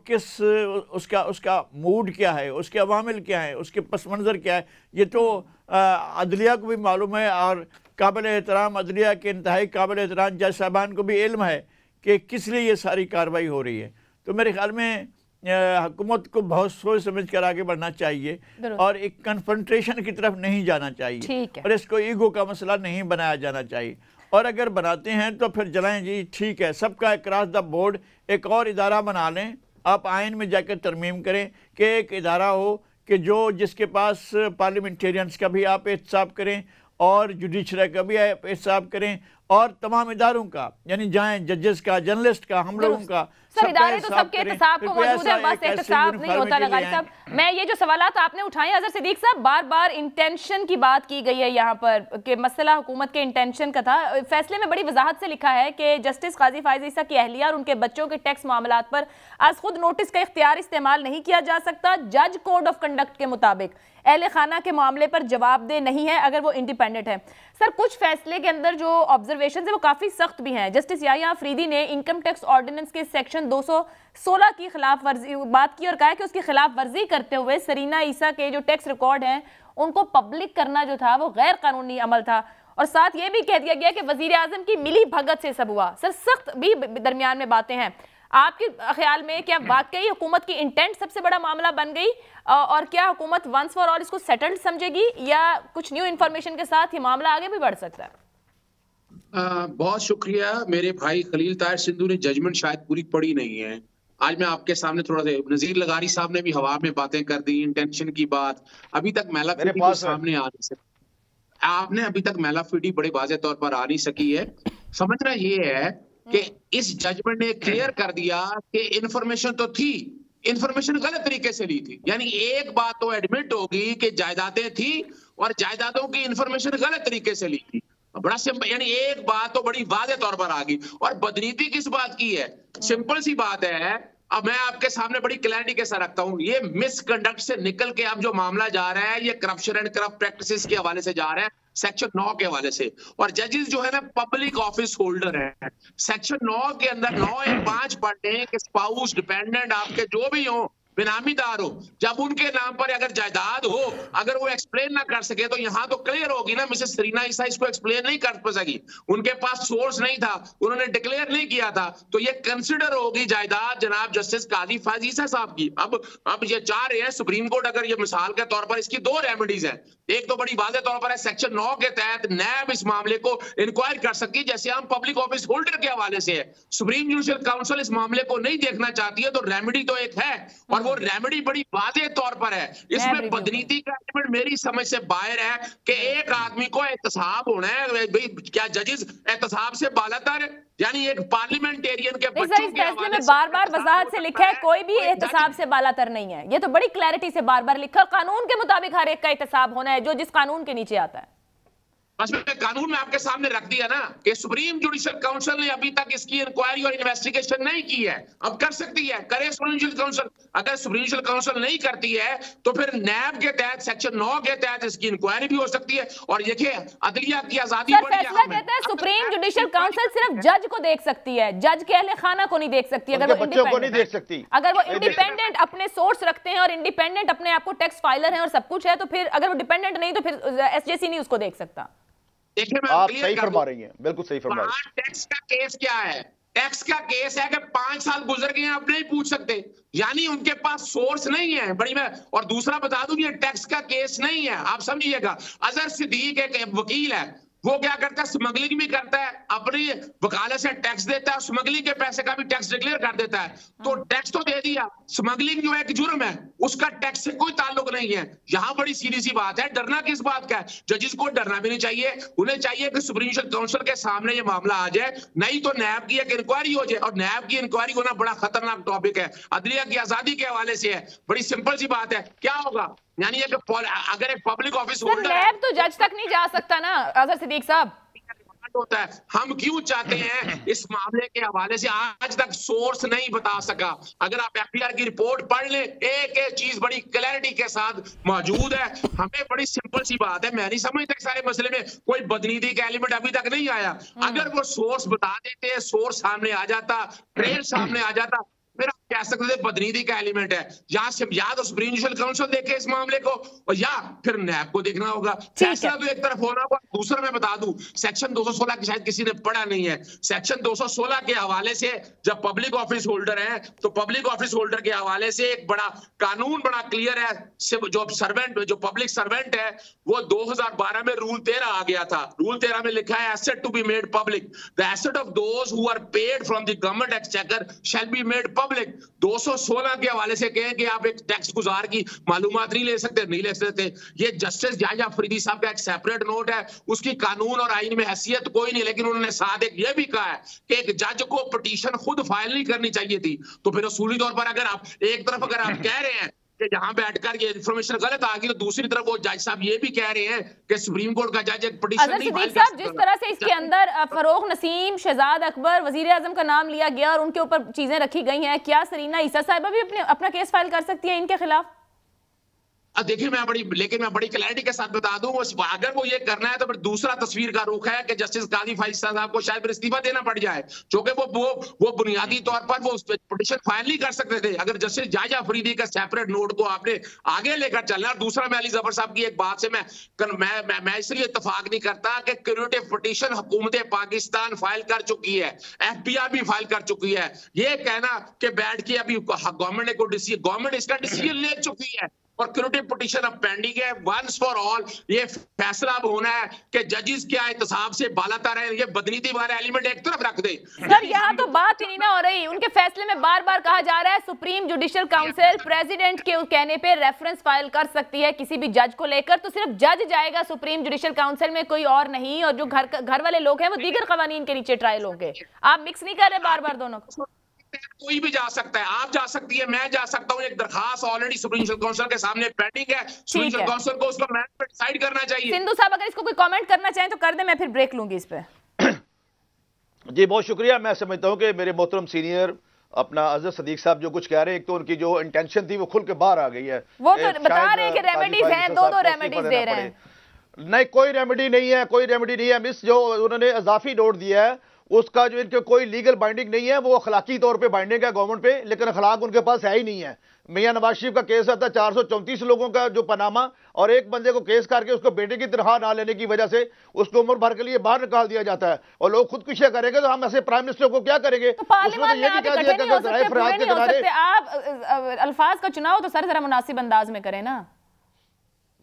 उसका मूड क्या है, उसके अवामिल क्या है, उसके पस मंज़र क्या है, ये तो अदलिया को भी मालूम है और काबिल एहतराम अदलिया के इंतहाई काबिल एहतराम जज साहबान को भी इल्म है कि किस लिए ये सारी कार्रवाई हो रही है। तो मेरे ख्याल में हुकूमत को बहुत सोच समझ कर आगे बढ़ना चाहिए और एक कन्फ्रंटेशन की तरफ नहीं जाना चाहिए और इसको ईगो का मसला नहीं बनाया जाना चाहिए। और अगर बनाते हैं तो फिर जलाएं जी, ठीक है, सबका अक्रॉस द बोर्ड एक और इदारा बना लें, आप आइन में जाकर तरमीम करें कि एक इदारा हो कि जिसके पास पार्लियामेंटेरियंस का भी आप एहतसाब करें और जुडिशरी का भी एहतसाब करें और तमाम इदारों का, यानी जाएं जजेस का, जर्नलिस्ट का, हम लोगों का,
सर इदारे तो सबके एहतसाब को मौजूद है, बस एहतसाब नहीं होता। लगारी साहब, मैं ये जो सवालात आपने उठाए अजहर सिद्दीक साहब, बार बार इंटेंशन की बात की गई है यहाँ पर कि मसला हुकूमत के इंटेंशन का था। फैसले में बड़ी वजाहत से लिखा है कि जस्टिस काजी फायज ईसा की अहलिया और उनके बच्चों के टैक्स मामलात पर आज खुद नोटिस का इख्तियार इस्तेमाल नहीं किया जा सकता। जज कोड ऑफ कंडक्ट के मुताबिक अहले खाना के मामले पर जवाबदेह नहीं है अगर वो इंडिपेंडेंट है। सर, कुछ फैसले के अंदर जो ऑब्जर्वेशन है वो काफी सख्त भी हैं। जस्टिस याह्या अफरीदी ने इनकम टैक्स ऑर्डिनेंस के सेक्शन 216 की खिलाफ वर्जी बात की और कहा कि उसकी खिलाफ वर्जी करते हुए सरीना ईसा के जो टैक्स रिकॉर्ड हैं उनको पब्लिक करना जो था वो गैर कानूनी अमल था और साथ ये भी कह दिया गया कि वजीर आजम की मिली भगत से सब हुआ। सर, सख्त भी दरमियान में बातें हैं। आपके ख्याल में क्या वाकई हुकूमत की इंटेंट सबसे बड़ा मामला बन गई और क्या हुकूमत वंस फॉर ऑल इसको सेटल्ड समझेगी या कुछ न्यू इन्फॉर्मेशन के साथ ये मामला आगे भी बढ़ सकता है?
बहुत शुक्रिया। मेरे भाई खलील ताहिर सिंधु ने जजमेंट शायद पूरी पढ़ी नहीं है। आज मैं आपके सामने थोड़ा सा, नजीर लगारी साहब ने भी हवा में बातें कर दी, इंटेंशन की बात अभी तक मैला फीडी सामने आ नहीं सकी, आपने अभी तक मैला फीडी बड़े वाज़ेह तौर पर आ नहीं सकी है। समझना ये है कि इस जजमेंट ने क्लियर कर दिया कि इंफॉर्मेशन तो थी, इंफॉर्मेशन गलत तरीके से ली थी। यानी एक बात तो एडमिट होगी कि जायदादें थी और जायदादों की इंफॉर्मेशन गलत तरीके से ली थी। बड़ा सिंपल, यानी एक बात तो बड़ी वाज़ेह तौर पर आ गई। और बदनीति किस बात की है? सिंपल सी बात है, अब मैं आपके सामने बड़ी क्लैरिटी के साथ रखता हूं, ये मिसकंडक्ट से निकल के अब जो मामला जा रहा है ये करप्शन एंड करप्ट प्रैक्टिसेस के हवाले से जा रहा है, सेक्शन 9 के हवाले से। और जजेस जो है ना पब्लिक ऑफिस होल्डर है। सेक्शन 9 के अंदर 9(5) पढ़ते हैं कि स्पाउस, डिपेंडेंट, आपके जो भी हो, बेनामीदार हो, जब उनके नाम पर अगर जायदाद हो, अगर वो एक्सप्लेन ना कर सके तो यहाँ तो क्लियर होगी ना, मिसेस सरीना ईसा इसको एक्सप्लेन नहीं कर सकी, उनके पास सोर्स नहीं था, उन्होंने डिक्लेयर नहीं किया था, तो ये कंसिडर होगी जायदाद जनाब जस्टिस काजी फायज ईसा साहब की। अब ये चाह रहे हैं सुप्रीम कोर्ट, अगर ये मिसाल के तौर पर इसकी 2 रेमेडीज हैं। एक तो बड़ी वाज़ेह तौर पर है, सेक्शन 9 के तहत नैब इस मामले को इंक्वायर कर सकती है, जैसे हम पब्लिक ऑफिस होल्डर के हवाले से है। सुप्रीम जुडिशल काउंसिल इस मामले को नहीं देखना चाहती है, तो रेमेडी तो एक है और वो वो रेमेडी बड़ी वाज़ेह तौर पर है। इसमें बदनीति का एलिमेंट मेरी समझ से बाहर है कि एक आदमी को एहतसाब होना है। भाई क्या जजेस एहतसाब से बालातर, यानी एक पार्लियामेंटेरियन के बच्चों
इस फैसले में बार-बार वजाहत से लिखा है कोई भी एहतसाब से बालातर नहीं है। ये तो बड़ी क्लैरिटी से बार-बार लिखा, कानून के मुताबिक हर एक का एहतसाब होना है जो जिस कानून के नीचे आता है।
बस मैं कानून में आपके सामने रख दिया ना कि सुप्रीम जुडिशियल काउंसिल ने अभी तक इसकी इंक्वायरी और इन्वेस्टिगेशन नहीं की है। अब कर सकती है, करे सुप्रीम जुडिशियल काउंसिल। अगर सुप्रीम जुडिशियल काउंसिल नहीं करती है तो फिर नैब के तहत सेक्शन 9 के तहत इसकी इंक्वायरी भी हो सकती है। और देखिए अदलिया की आजादी
सर फैसला कहता है सुप्रीम जुडिशियल काउंसिल सिर्फ जज को देख सकती है, जज के अहले खाना को नहीं देख सकती। अगर वो
बच्चों को नहीं देख सकती,
अगर वो इंडिपेंडेंट अपने सोर्स रखते हैं और इंडिपेंडेंट अपने आप को टैक्स फाइलर है और सब कुछ है, तो फिर अगर वो डिपेंडेंट नहीं तो फिर एसजेसी नहीं उसको देख सकता।
देखिए मैं
आप सही फरमा रही हैं, बिल्कुल सही फरमा रही हैं।
टैक्स का केस क्या है? टैक्स का केस है कि 5 साल गुजर गए आप नहीं पूछ सकते, यानी उनके पास सोर्स नहीं है। बड़ी मैं और दूसरा बता दूं ये टैक्स का केस नहीं है, आप समझिएगा। अजहर सिद्दीक एक वकील है, वो क्या करता है स्मगलिंग भी करता है, अपनी वकालत से टैक्स देता है, स्मगलिंग के पैसे का भी टैक्स डिक्लेयर कर देता है। तो टैक्स तो दे दिया, स्मगलिंग जो एक जुर्म है उसका टैक्स से कोई ताल्लुक नहीं है। यहाँ बड़ी सीधी सी बात है, डरना किस बात का है? जजिस को डरना भी नहीं चाहिए, उन्हें चाहिए कि सुप्रीम जुडिशियल काउंसिल के सामने ये मामला आ जाए, नहीं तो नैब की एक इंक्वायरी हो जाए। और नैब की इंक्वायरी होना बड़ा खतरनाक टॉपिक है, अदलिया की आजादी के हवाले से है। बड़ी सिंपल सी बात है, क्या होगा यानी अगर एक पब्लिक ऑफिस होल्डर
नैब तो जज तक नहीं जा सकता ना अजहर सिद्दीक साहब।
होता है, हम क्यों चाहते हैं इस मामले के हवाले से आज तक सोर्स नहीं बता सका। अगर आप एफबीआर की रिपोर्ट पढ़ लें, एक एक चीज बड़ी क्लैरिटी के साथ मौजूद है। हमें बड़ी सिंपल सी बात है, मैं नहीं समझता सारे मसले में कोई बदनीति का एलिमेंट अभी तक नहीं आया। अगर वो सोर्स बता देते, सोर्स सामने आ जाता, ट्रेल सामने आ जाता, फिर आप कह सकते थे बदनीति का एलिमेंट है। या तो सुप्रीम जुडिशियल काउंसिल देखे इस मामले को और या फिर नैब को देखना होगा। फैसला तो एक तरफ होना होगा। दूसरा मैं बता दूं, सेक्शन 216 की शायद किसी ने पढ़ा नहीं है। सेक्शन 216 के हवाले से जब पब्लिक ऑफिस होल्डर है तो पब्लिक ऑफिस होल्डर के हवाले से एक बड़ा कानून बड़ा क्लियर है। जो सर्वेंट जो पब्लिक सर्वेंट है वो 2012 में रूल 13 आ गया था। रूल 13 में लिखा है asset to be made public, the asset of those who are paid from the government exchequer shall be made public. 216 के हवाले से कहें कि आप एक टैक्स गुजार की मालूमात नहीं ले सकते, नहीं ले सकते। ये जस्टिस जायजा अफरीदी साहब का एक सेपरेट नोट है, उसकी कानून और आईन में हैसियत कोई नहीं, लेकिन उन्होंने साथ एक ये भी कहा है कि एक जज को पिटीशन खुद फाइल नहीं करनी चाहिए थी। तो फिर उसूली तौर पर अगर आप एक तरफ अगर आप कह रहे हैं कि जहां बैठकर ये इन्फॉर्मेशन गलत आ गई, तो दूसरी तरफ वो जज साहब ये भी कह रहे हैं कि सुप्रीम कोर्ट का जज एक पिटीशन नहीं फाइल कर सकता।
जिस तरह से इसके अंदर फरोग नसीम, शहजाद अकबर, वजीर आजम का नाम लिया गया और उनके ऊपर चीजें रखी गई हैं, क्या सरीना ईसा साहिबा भी अपना केस फाइल कर सकती है इनके खिलाफ?
देखिए मैं बड़ी क्लैरिटी के साथ बता दूं, अगर वो ये करना है तो फिर दूसरा तस्वीर का रुख है कि जस्टिस काजी फाइज़ साहब को शायद इस्तीफा देना पड़ जाए, क्योंकि वो बुनियादी तौर पर वो पिटीशन फाइल नहीं कर सकते थे अगर जस्टिस जायजा अफरीदी का सेपरेट नोट को आपने आगे लेकर चलना। और दूसरा मैं अली जफर साहब की एक बात से मैं इसलिए इत्तेफाक नहीं करता कि क्यूरेटिव पिटीशन हुकूमत पाकिस्तान फाइल कर चुकी है, एफबीआर भी फाइल कर चुकी है। ये कहना कि बैठ के अभी गवर्नमेंट इसका डिसीजन ले चुकी है और क्यूरेटिव पिटीशन अब पेंडिंग है। वंस फॉर ऑल ये फैसला अब होना है कि जजेस क्या एहतसाब से बालातर है, ये बदनीति वाला एलिमेंट एक तरफ रख दे।
सर यहाँ तो बात ही नहीं ना हो रही, उनके फैसले में बार बार कहा जा रहा है सुप्रीम जुडिशियल काउंसिल प्रेसिडेंट के कहने पे रेफरेंस फाइल कर सकती है किसी भी जज को लेकर, तो सिर्फ जज जाएगा सुप्रीम जुडिशियल काउंसिल में, कोई और नहीं। और जो घर वाले लोग हैं वो दीगर कवानीन के नीचे ट्रायल होंगे। आप मिक्स नहीं कर रहे बार बार दोनों को?
कोई भी जा सकता है, आप जा सकती है, मैं जा सकता हूं। एक दरखास्त ऑलरेडी सुप्रीम जुडिशियल काउंसिल के सामने पेंडिंग है, सुप्रीम जुडिशियल काउंसिल को उसका मैटर डिसाइड करना चाहिए।
सिंधु साहब अगर इसको कोई कमेंट करना चाहें तो कर दे, मैं फिर ब्रेक लूंगी इस पे।
जी बहुत शुक्रिया। मैं समझता हूं कि मेरे मोहतरम सीनियर अपना अजहर सदीक साहब जो कुछ कह रहे हैं, एक तो उनकी जो इंटेंशन थी वो खुल के बाहर आ गई है।
वो तो बता रहे हैं कि रेमेडीज हैं, दो रेमेडीज दे रहे हैं।
नहीं, कोई रेमेडी नहीं है, कोई रेमेडी नहीं है। मिस जो उन्होंने इजाफी नोट दिया है उसका जो इनके कोई लीगल बाइंडिंग नहीं है, वो अखलाकी तौर पे बाइंडिंग है गवर्नमेंट पे, लेकिन अखलाक उनके पास है ही नहीं है। मियां नवाज शरीफ का केस आता है 434 लोगों का जो पनामा, और एक बंदे को केस करके उसको बेटे की तनख्वाह ना लेने की वजह से उसको उम्र भर के लिए बाहर निकाल दिया जाता है। और लोग खुदकुशियां करेंगे तो हम ऐसे प्राइम मिनिस्टर को क्या करेंगे?
तो पार्लियामेंट में आप इकट्ठे नहीं हो सकते, आप अल्फाज का चुनाव तो सर जरा मुनासिब अंदाज में करें ना।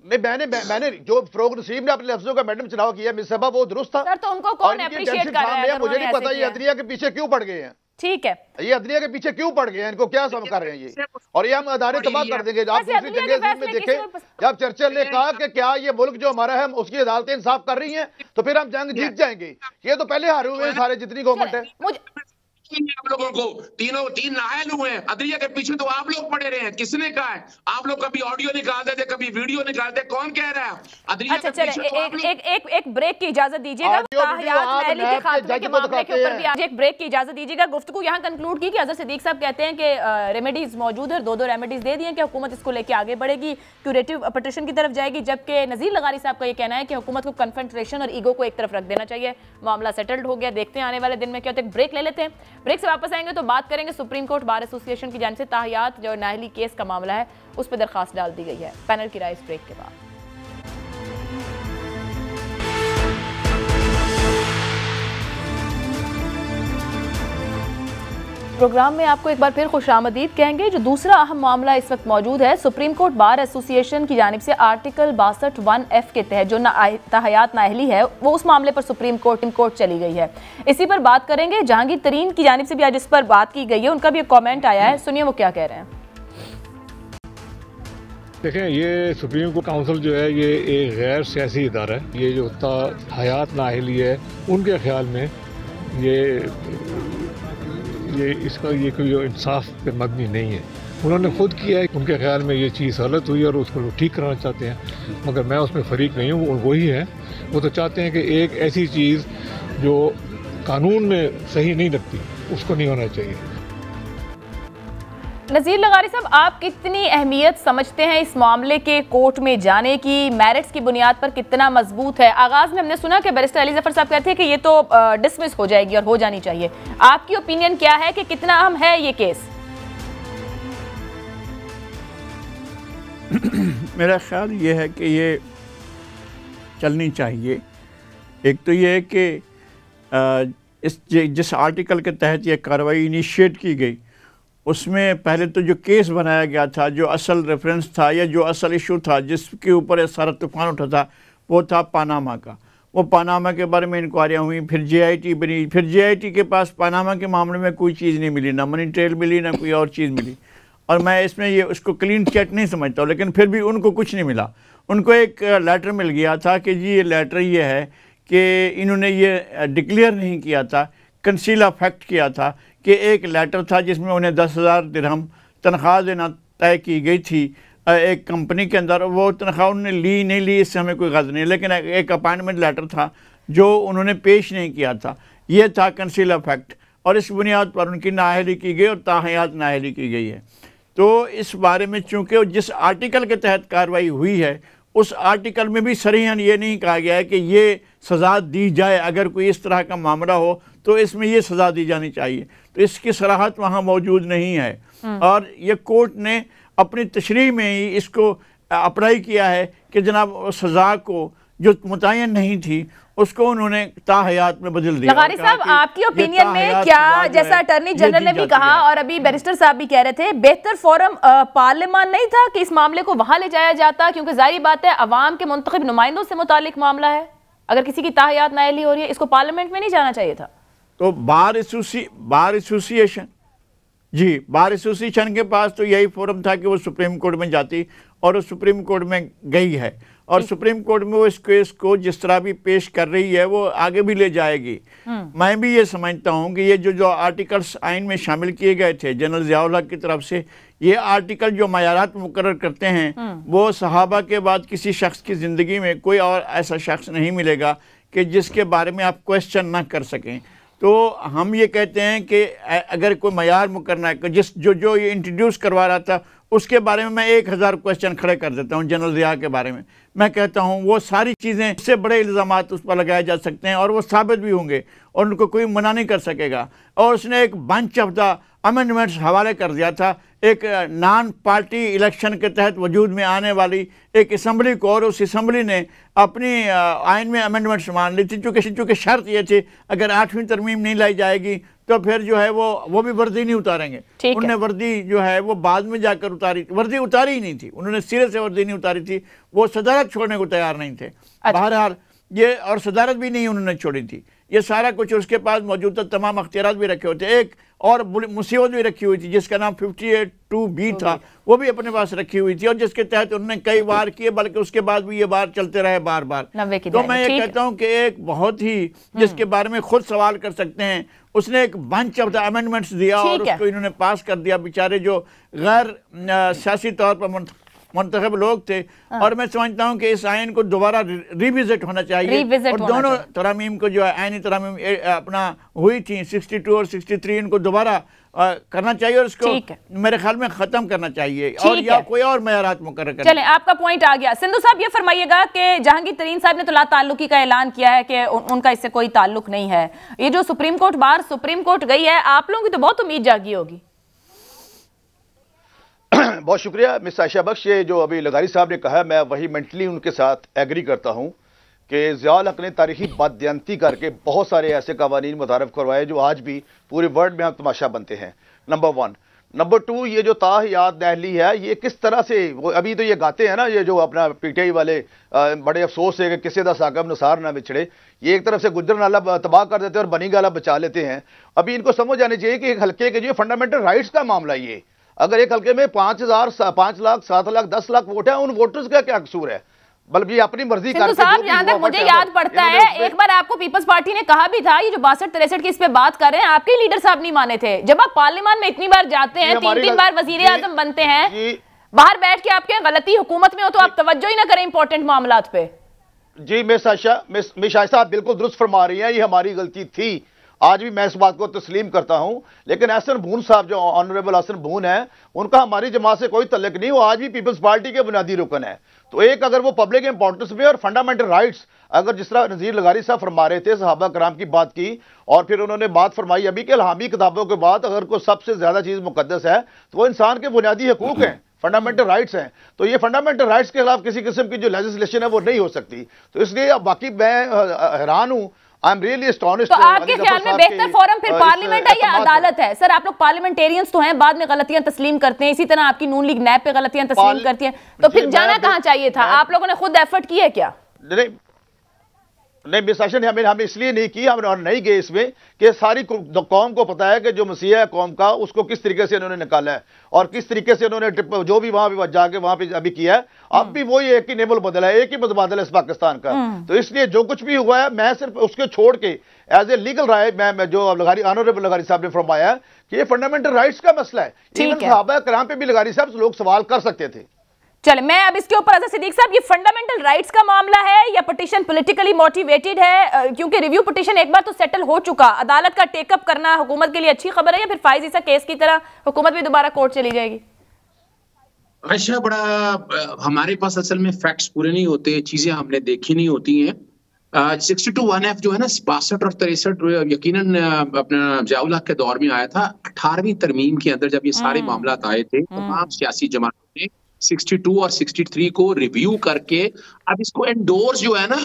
मैंने जो फरोग नसीम ने अपने लफ्जों का मैडम चुनाव किया मिस साहबा, वो दुरुस्त था।
सर तो उनको कौन एप्रिशिएट कर रहा है?
मुझे नहीं पता ये अदलिया के पीछे क्यों पड़ गए हैं।
ठीक है,
ये अदलिया के पीछे क्यों पड़ गए हैं, इनको क्या समझ कर रहे हैं ये, और ये हम अदारे तबाह कर देंगे। आप दूसरी जंग अज़ीम में देखें, जब चर्चिल ने कहा कि क्या ये मुल्क जो हमारा है उसकी अदालतें इंसाफ कर रही हैं तो फिर हम जंग जीत जाएंगे। ये तो पहले हारे हुए हैं सारे जितनी गवर्नमेंट है।
आप लोगों को तीन नायल हुए हैं, अदलिया के पीछे तो आप लोग पड़े रहे हैं। किसने कहा है? आप लोग कभी ऑडियो निकालते थे, कभी वीडियो निकालते, कौन कह रहा है? अदलिया
अच्छा चले एक ब्रेक की इजाजत दीजिएगा, के खात्मे के मामले के ऊपर भी आज एक ब्रेक की इजाजत दीजिएगा। गुफ्तगू यहाँ कंक्लूड की कि अजहर सिद्दीक साहब कहते हैं कि रेमेडीज मौजूद है, दो रेमेडीज दे दिए कि हुकूमत इसको लेके आगे बढ़ेगी, क्यूरेटिव पिटीशन की तरफ जाएगी, जबकि नज़ीर लगारी साहब का ये कहना है कि हुकूमत को कन्फ्रंटेशन और ईगो को एक तरफ रख देना चाहिए। मामला सेटल्ड हो गया, देखते हैं आने वाले दिन में क्या होता है। ब्रेक ले लेते हैं, ब्रेक से वापस आएंगे तो बात करेंगे सुप्रीम कोर्ट बार एसोसिएशन की जानिब से ताहियात जो नाहली केस का मामला है उस पर दरखास्त डाल दी गई है। पैनल की राय इस ब्रेक के बाद। प्रोग्राम में आपको एक बार फिर खुशामदीद कहेंगे। जो दूसरा अहम मामला इस वक्त मौजूद है, सुप्रीम कोर्ट बार एसोसिएशन की जानिब से आर्टिकल 62(1)(f) के तहत जो ताहियात नाहली है वो उस मामले पर सुप्रीम कोर्ट चली गई है। इसी पर बात करेंगे। जहांगीर तरीन की जानिब से भी आज इस पर बात की गई है, उनका भी एक कॉमेंट आया है, सुनिए वो क्या कह रहे हैं।
देखें, ये सुप्रीम कोर्ट काउंसिल जो है ये एक गैर सियासी इदारा है। ये जो ताहियात नाहली है उनके ख्याल में ये कोई इंसाफ पे मबनी नहीं है। उन्होंने खुद किया है, उनके ख्याल में ये चीज़ गलत हुई और उसको वो ठीक कराना चाहते हैं, मगर मैं उसमें फरीक नहीं हूँ। वही है, वो तो चाहते हैं कि एक ऐसी चीज़ जो कानून में सही नहीं लगती उसको नहीं होना चाहिए।
नज़ीर लगारी साहब, आप कितनी अहमियत समझते हैं इस मामले के कोर्ट में जाने की? मेरिट्स की बुनियाद पर कितना मजबूत है? आगाज में हमने सुना कि बैरिस्टर अली जफर साहब कहते हैं कि ये तो डिसमिस हो जाएगी और हो जानी चाहिए। आपकी ओपिनियन क्या है कि कितना अहम है ये केस?
मेरा ख्याल ये है कि ये चलनी चाहिए। एक तो ये है कि जिस आर्टिकल के तहत ये कार्रवाई इनिशिएट की गई उसमें पहले तो जो केस बनाया गया था, जो असल रेफरेंस था या जो असल इशू था जिसके ऊपर सारा तूफान उठा था, वो था पनामा का। वो पनामा के बारे में इंक्वायरियाँ हुई, फिर JIT बनी, फिर JIT के पास पनामा के मामले में कोई चीज़ नहीं मिली, ना मनी ट्रेल मिली, ना कोई और चीज़ मिली। और मैं इसमें ये उसको क्लीन चिट नहीं समझता हूँ, लेकिन फिर भी उनको कुछ नहीं मिला। उनको एक लेटर मिल गया था कि जी ये लेटर ये है कि इन्होंने ये डिक्लेयर नहीं किया था, कंसील फैक्ट किया था कि एक लेटर था जिसमें उन्हें 10,000 दिरहम तनख्वाह देना तय की गई थी एक कंपनी के अंदर। वो तनख्वाह उन्होंने ली नहीं ली, इससे हमें कोई गर्ज नहीं, लेकिन एक अपॉइंटमेंट लेटर था जो उन्होंने पेश नहीं किया था। ये था कंसील फैक्ट और इस बुनियाद पर उनकी नाअहली की गई और ताहियात नाअहली की गई है। तो इस बारे में चूँकि जिस आर्टिकल के तहत कार्रवाई हुई है उस आर्टिकल में भी सरीहन ये नहीं कहा गया है कि ये सज़ा दी जाए, अगर कोई इस तरह का मामला हो तो इसमें ये सज़ा दी जानी चाहिए। तो इसकी सराहत वहाँ मौजूद नहीं है और ये कोर्ट ने अपनी तशरीह में ही इसको अप्लाई किया है कि जनाब सज़ा को जो मुतय्यन नहीं थी उसको उन्होंने ताहयात में बदल दिया।
लगारी साहब, आपकी ओपिनियन में क्या, जैसा अटॉर्नी जनरल ने भी कहा और अभी बैरिस्टर साहब भी कह रहे थे, बेहतर फोरम पार्लियामान नहीं था कि इस मामले को वहां ले जाया जाता? क्योंकि जाहिर बात है अवाम के मुंतखब नुमाइंदों से मुतालिक मामला है, अगर किसी की ताहयात नाअहली हो रही है इसको पार्लियामेंट में नहीं जाना चाहिए था।
तो बार एसोसिएशन के पास तो यही फोरम था कि वो सुप्रीम कोर्ट में जाती और वो सुप्रीम कोर्ट में गई है और सुप्रीम कोर्ट में वो इस केस को जिस तरह भी पेश कर रही है वो आगे भी ले जाएगी। मैं भी ये समझता हूँ कि ये जो आर्टिकल्स आइन में शामिल किए गए थे जनरल ज़ियाउल हक की तरफ से, ये आर्टिकल जो मयारात मुकर्रर करते हैं वो सहाबा के बाद किसी शख्स की ज़िंदगी में कोई और ऐसा शख्स नहीं मिलेगा कि जिसके बारे में आप क्वेश्चन ना कर सकें। तो हम ये कहते हैं कि अगर कोई मयार मुकर्रर है जो ये इंट्रोड्यूस करवा रहा था उसके बारे में मैं 1000 क्वेश्चन खड़े कर देता हूँ। जनरल ज़िया के बारे में मैं कहता हूँ वो सारी चीज़ें, इससे बड़े इल्ज़ामात उस पर लगाए जा सकते हैं और वो साबित भी होंगे और उनको कोई मना नहीं कर सकेगा। और उसने एक बंच ऑफ द अमेंडमेंट्स हवाले कर दिया था एक नॉन पार्टी इलेक्शन के तहत वजूद में आने वाली एक असम्बली को, और उस असम्बली ने अपनी आइन में अमेंडमेंट्स मान ली थी चूँकि शर्त ये थी अगर 8वीं तरमीम नहीं लाई जाएगी तो फिर जो है वो भी वर्दी नहीं उतारेंगे। उन्होंने वर्दी जो है वो बाद में जाकर उतारी, वर्दी उतारी ही नहीं थी, उन्होंने सिरे से वर्दी नहीं उतारी थी, वो सदारत छोड़ने को तैयार नहीं थे। बहरहाल ये और सदारत भी नहीं उन्होंने छोड़ी थी, ये सारा कुछ उसके पास मौजूद था, तमाम अख्तियारात भी रखे होते। एक और मुसीबत भी रखी हुई थी जिसका नाम 58(2)B था, वो भी अपने पास रखी हुई थी और जिसके तहत उन्होंने कई बार किए, बल्कि उसके बाद भी ये बार चलते रहे बार बार। तो मैं ये कहता हूँ कि एक बहुत ही जिसके बारे में खुद सवाल कर सकते हैं, उसने एक बंच ऑफ द अमेंडमेंट्स दिया और उसको इन्होंने पास कर दिया। बेचारे जो गैर सियासी तौर पर मुंतखब लोग थे, और मैं समझता हूं कि इस आयन को दोबारा रिविजिट होना चाहिए और दोनों तरामीम को जो है आयनी तरामीम अपना हुई थी 62 और 63 इनको दोबारा करना चाहिए और इसको मेरे ख्याल में खत्म करना चाहिए और या कोई और मयारात मुकर्रर करना।
चलें, आपका पॉइंट आ गया। सिंधु साहब ये फरमाइएगा कि जहांगीर तरीन साहब ने तो ला ताल्लुकी का ऐलान किया है कि उनका इससे कोई ताल्लुक नहीं है। ये जो supreme court bar supreme court गई है, आप लोगों की तो बहुत उम्मीद जागी होगी।
बहुत शुक्रिया मिस आयशा बख्श। ये जो अभी लगारी साहब ने कहा, मैं वही मेंटली उनके साथ एग्री करता हूं कि ज़ियाउल हक ने तारीखी बददियानती करके बहुत सारे ऐसे कवानीन मुतारफ करवाए जो आज भी पूरे वर्ल्ड में हम तमाशा बनते हैं, नंबर 1। नंबर 2, ये जो ताहियात दहली है, ये किस तरह से वो अभी तो ये गाते हैं ना, ये जो अपना पीटीआई वाले बड़े अफसोस है कि किसी दा साकब नसार ना बिछड़े, ये एक तरफ से गुजर नाला तबाह कर देते हैं और बनी गाला बचा लेते हैं। अभी इनको समझ आनी चाहिए कि एक हल्के के जो फंडामेंटल राइट्स का मामला, ये अगर एक हल्के में 5,000, 5 लाख, 7 लाख, 10 लाख वोट है, उन वोटर्स का क्या कसूर है? बल्कि ये अपनी मर्जी करके
साहब, जहां तक मुझे याद पड़ता है, एक बार आपको पीपल्स पार्टी ने कहा भी था, ये जो 62-63 की इस पे बात कर रहे हैं, आपके लीडर साहब नहीं माने थे। जब आप पार्लियामेंट में इतनी बार जाते हैं, 3-3 बार वजीर आजम बनते हैं, बाहर बैठ के आपके गलती हुकूमत में हो तो आप तवज्जो ही ना करें इंपॉर्टेंट मामलात पे।
जी मिस आयशा, आप बिल्कुल दुरुस्त फरमा रही हैं, ये हमारी गलती थी, आज भी मैं इस बात को तस्लीम करता हूं। लेकिन एहसन बून साहब, जो ऑनरेबल एहसन बून है, उनका हमारी जमात से कोई तल्लुक नहीं, वो आज भी पीपल्स पार्टी के बुनियादी रुकन है। तो एक अगर वो पब्लिक इंपॉर्टेंस में और फंडामेंटल राइट्स, अगर जिस तरह नज़ीर लगारी साहब फरमा रहे थे, सहाबा कराम की बात की, और फिर उन्होंने बात फरमाई अभी कि इल्हामी किताबों के बाद अगर कोई सबसे ज्यादा चीज मुकद्दस है तो वो इंसान के बुनियादी हकूक हैं, फंडामेंटल राइट्स हैं। तो ये फंडामेंटल राइट्स के खिलाफ किसी किस्म की जो लेजिस्लेशन है वो नहीं हो सकती। तो इसलिए अब बाकी मैं हैरान हूं, आई एम रियली एस्टोनिश्ड।
तो आपके ख्याल में बेहतर फोरम फिर पार्लियामेंट है या अदालत है? सर, आप लोग पार्लियामेंटेरियंस तो हैं, बाद में गलतियां तस्लीम करते हैं, इसी तरह आपकी नून लीग नैब पे गलतियां तस्लीम करती है, तो फिर जाना कहां चाहिए था? आप लोगों ने खुद एफर्ट किया है क्या?
नहीं मिसाशन हमें इसलिए नहीं की, हम नहीं गए इसमें कि सारी कौम को पता है कि जो मसीहा है कौम का, उसको किस तरीके से इन्होंने निकाला है और किस तरीके से इन्होंने जो भी वहां पे जाके वहां पे अभी किया है, अब भी वही एक ही नेवल बदला है, एक ही मुतबादला है इस पाकिस्तान का। तो इसलिए जो कुछ भी हुआ है, मैं सिर्फ उसके छोड़ के एज ए लीगल राय, मैं जो ऑनरेबल लगारी साहब ने फरमाया कि ये फंडामेंटल राइट्स का मसला है, इवन सहाबा कराम पे भी लगारी साहब लोग सवाल कर सकते थे।
चले, मैं अब इसके ऊपर सिद्दीक साहब, ये फंडामेंटल राइट्स का मामला है या पिटीशन पॉलिटिकली मोटिवेटेड है? क्योंकि रिव्यू पिटीशन एक बार तो सेटल हो चुका, अदालत का टेकअप करना हुकूमत के लिए अच्छी खबर है या फिर फाइज ईसा केस की तरह हुकूमत भी दोबारा कोर्ट चली जाएगी?
अच्छा, बड़ा हमारे पास असल में फैक्ट्स पूरे नहीं होते, चीजें हमने देखी नहीं होती हैं। 62(1)(f) जो है ना, 62 और 63 यकीनन अपना ज़ियाउल हक के दौर में आया था। 18वीं तरमीम के अंदर जब ये सारे मामला आए थे, तमाम सियासी जमातों ने 62 और 63 को रिव्यू करके अब इसको एंडोर्स जो है ना,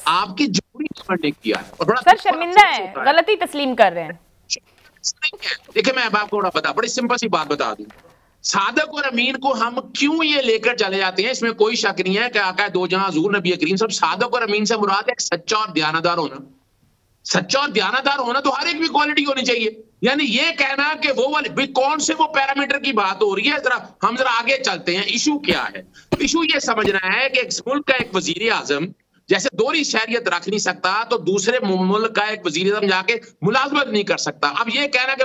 आपकी जमहूरी ने किया है और बड़ा
सर शर्मिंदा है, गलती तस्लीम कर रहे हैं।
देखिए, मैं आपको बड़ी सिंपल सी बात बता दूं, सादक और अमीन को हम क्यों ये लेकर चले जाते हैं, इसमें कोई शक नहीं है कि आका दो जहां हुजूर नबी करीम सब, सादक और अमीन से मुराद है सच्चा और दयानतदार होना। सच्चा और दयानतदार होना तो हर एक भी क्वालिटी होनी चाहिए। यानी ये कहना कि वो वाले कौन से वो पैरामीटर की बात हो रही है, हम जरा आगे चलते हैं। इशू क्या है? इशू ये समझना है कि एक मुल्क का एक वजीर आजम जैसे दोहरी शहरियत रख नहीं सकता, तो दूसरे मुल्क का एक वजीर आजम जाके मुलाजमत नहीं कर सकता। अब ये कहना कि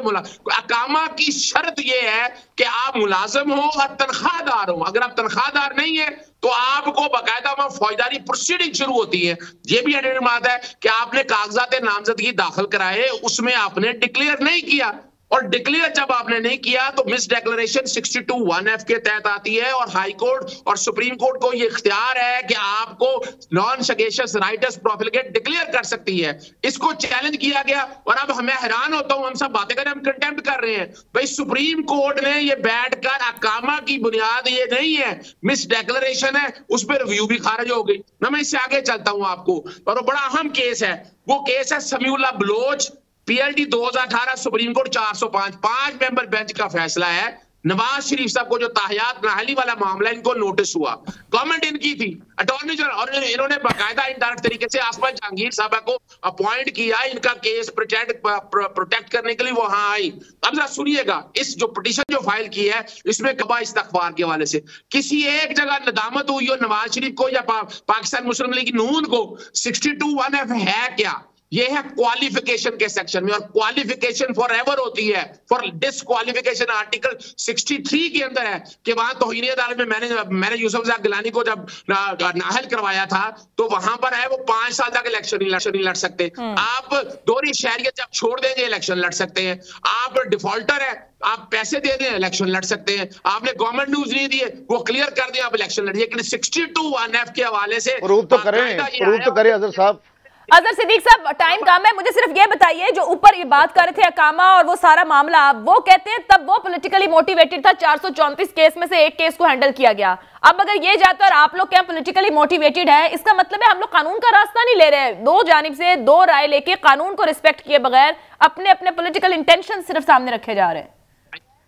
अकामा की शर्त ये है कि आप मुलाजम हो और तनख्वाहदार हो। अगर आप तनख्वाहदार नहीं है तो आपको बाकायदा वहां फौजदारी प्रोसीडिंग शुरू होती है। ये भी बात है कि आपने कागजात नामजदगी दाखिल कराए, उसमें आपने डिक्लेयर नहीं किया, और डिक्लेयर जब आपने नहीं किया तो मिस डिक्लेरेशन 62(1)(f) के तहत आती है, और हाई कोर्ट और सुप्रीम कोर्ट को ये इख्तियार है कि आपको नॉन सगेशियस राइटस प्रोफिलिगेट डिक्लेयर कर सकती है। इसको चैलेंज किया गया, और अब मैं हैरान होता हूं, हम सब बातें करें, हम कंटेम्प्ट कर रहे हैं। भाई सुप्रीम कोर्ट ने ये बैठकर अकामा की बुनियाद ये नहीं है, मिस डिक्लेरेशन है, उस पर रिव्यू भी खारिज हो गई। मैं इससे आगे चलता हूं आपको, और वो बड़ा अहम केस है, वो केस है Samiullah Baloch, PLD 2018 supreme court 405 5 member bench का फैसला है नवाज शरीफ साहब को जो ताहियात नाहली वाला मामला इनको नोटिस हुआ, गवर्नमेंट इनकी थी, अटॉर्नी जनरल, और इन्होंने बाकायदा इनडायरेक्ट तरीके से आसमा जहांगीर साहब को अपॉइंट किया इनका केस प्रोटेक्ट करने के लिए वहां आई। अब जरा सुनिएगा, इस जो पिटीशन जो फाइल की है इसमें कबा इस्तगफार के हवाले से किसी एक जगह नदामत हुई हो नवाज शरीफ को या पाकिस्तान मुस्लिम लीग नून को 62(1)(f) है क्या? ये है क्वालिफिकेशन के सेक्शन में, और क्वालिफिकेशन फॉर एवर होती है, फॉर डिसक्वालिफिकेशन आर्टिकल 63 के अंदर है कि वहां तौहीन अदालत में मैंने यूसुफ ज़ा गिलानी को जब नाहल करवाया था तो वहां पर है वो 5 साल तक इलेक्शन नहीं लड़ सकते। आप दोहरी शहरियत जब छोड़ देंगे इलेक्शन लड़ सकते हैं। आप डिफॉल्टर है, आप पैसे दे दें इलेक्शन लड़ सकते हैं। आपने गवर्नमेंट न्यूज नहीं दिए, वो क्लियर कर दें, आप इलेक्शन लड़िए। लेकिन 62(1)(f) के हवाले से
प्रूफ तो करें अजहर साहब।
अजहर सिद्दीक साहब, टाइम कम है, मुझे सिर्फ ये बताइए, जो ऊपर ये बात कर रहे थे अकामा और वो सारा मामला, वो कहते हैं तब वो पॉलिटिकली मोटिवेटेड था, 434 केस में से एक केस को हैंडल किया गया। अब अगर ये जाता और आप लोग क्या पॉलिटिकली मोटिवेटेड है, इसका मतलब है हम लोग कानून का रास्ता नहीं ले रहे, दो जानिब से दो राय लेके कानून को रिस्पेक्ट किए बगैर अपने अपने पॉलिटिकल इंटेंशन सिर्फ सामने रखे जा रहे हैं।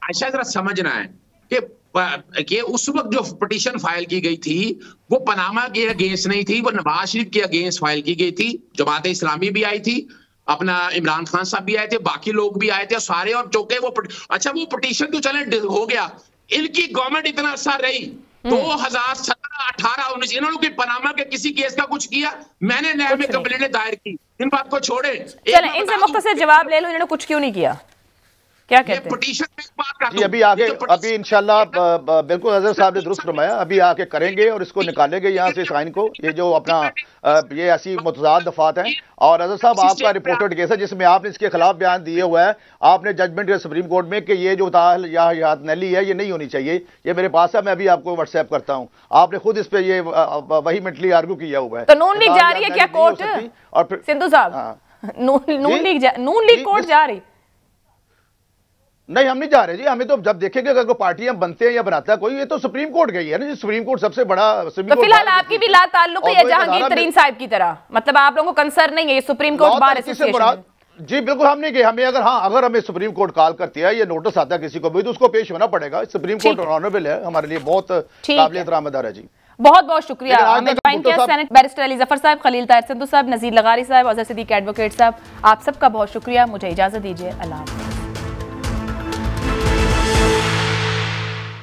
अच्छा जरा समझना है कि उस वक्त जो पिटीशन फाइल की गई थी वो पनामा के अगेंस्ट नहीं थी, वो नवाज शरीफ के अगेंस्ट फाइल की गई थी। जमात इस्लामी भी आई थी, अपना इमरान खान साहब भी आए थे, बाकी लोग भी आए थे सारे, और चौके वो अच्छा वो पिटीशन तो चले हो गया, इनकी गवर्नमेंट इतना अरसा रही 2017, 18, 19 इन्होंने पनामा के किसी केस का कुछ किया? मैंने न्याय में कंप्लेंट दायर की, इन बात को छोड़े।
चलें इनसे मुख्तसर जवाब ले लो, इन्होंने कुछ क्यों नहीं किया, क्या कहते हैं?
पिटीशन में बात करता
जी अभी आगे अभी इंशाल्लाह बिल्कुल अजहर साहब ने दुरुस्त फरमाया, अभी आके करेंगे और इसको निकालेंगे यहाँ से इस आइन को, ये जो अपना ये ऐसी मुतजाद दफात हैं। और अजहर साहब आपका रिपोर्टेड केस है जिसमें आपने इसके खिलाफ बयान दिए हुआ है, आपने जजमेंट दिया सुप्रीम कोर्ट में कि ये जो ताहियात नली है ये नहीं होनी चाहिए, ये मेरे पास है, मैं अभी आपको व्हाट्सएप करता हूँ। आपने खुद इस पे ये वही मेंटली आर्ग्यू किया हुआ है।
तो नून लीग जा रही है क्या कोर्ट? और सिंधु साहब, नून लीग कोर्ट जा रही?
नहीं हम नहीं जा रहे जी, हमें तो जब देखेंगे अगर कोई पार्टियां बनते हैं या बनाता है कोई, ये तो सुप्रीम कोर्ट गई है ना जी, सुप्रीम कोर्ट सबसे बड़ा।
तो फिलहाल आपकी भी ला ताल्लुक है जहांगीर तरीन साहब की तरह, मतलब आप लोगों को कंसर्न नहीं है ये सुप्रीम कोर्ट बार एसोसिएशन?
जी बिल्कुल हम नहीं गए, हमें अगर हमें सुप्रीम कोर्ट कॉल करती है, ये नोटिस आता है किसी को भी, तो उसको पेश होना पड़ेगा। सुप्रीम कोर्ट ऑनरेबल है, हमारे लिए बहुत काबिल एहतराम है जी।
बहुत बहुत शुक्रिया। हमें ज्वाइन किया सेनेट बैरिस्टर अली जफर साहब, खलील ताहिर सिंधु साहब, नज़ीर लगारी साहब, अजहर सिद्दीक एडवोकेट साहब, आप सबका बहुत शुक्रिया। मुझे इजाजत दीजिए, अल्लाह।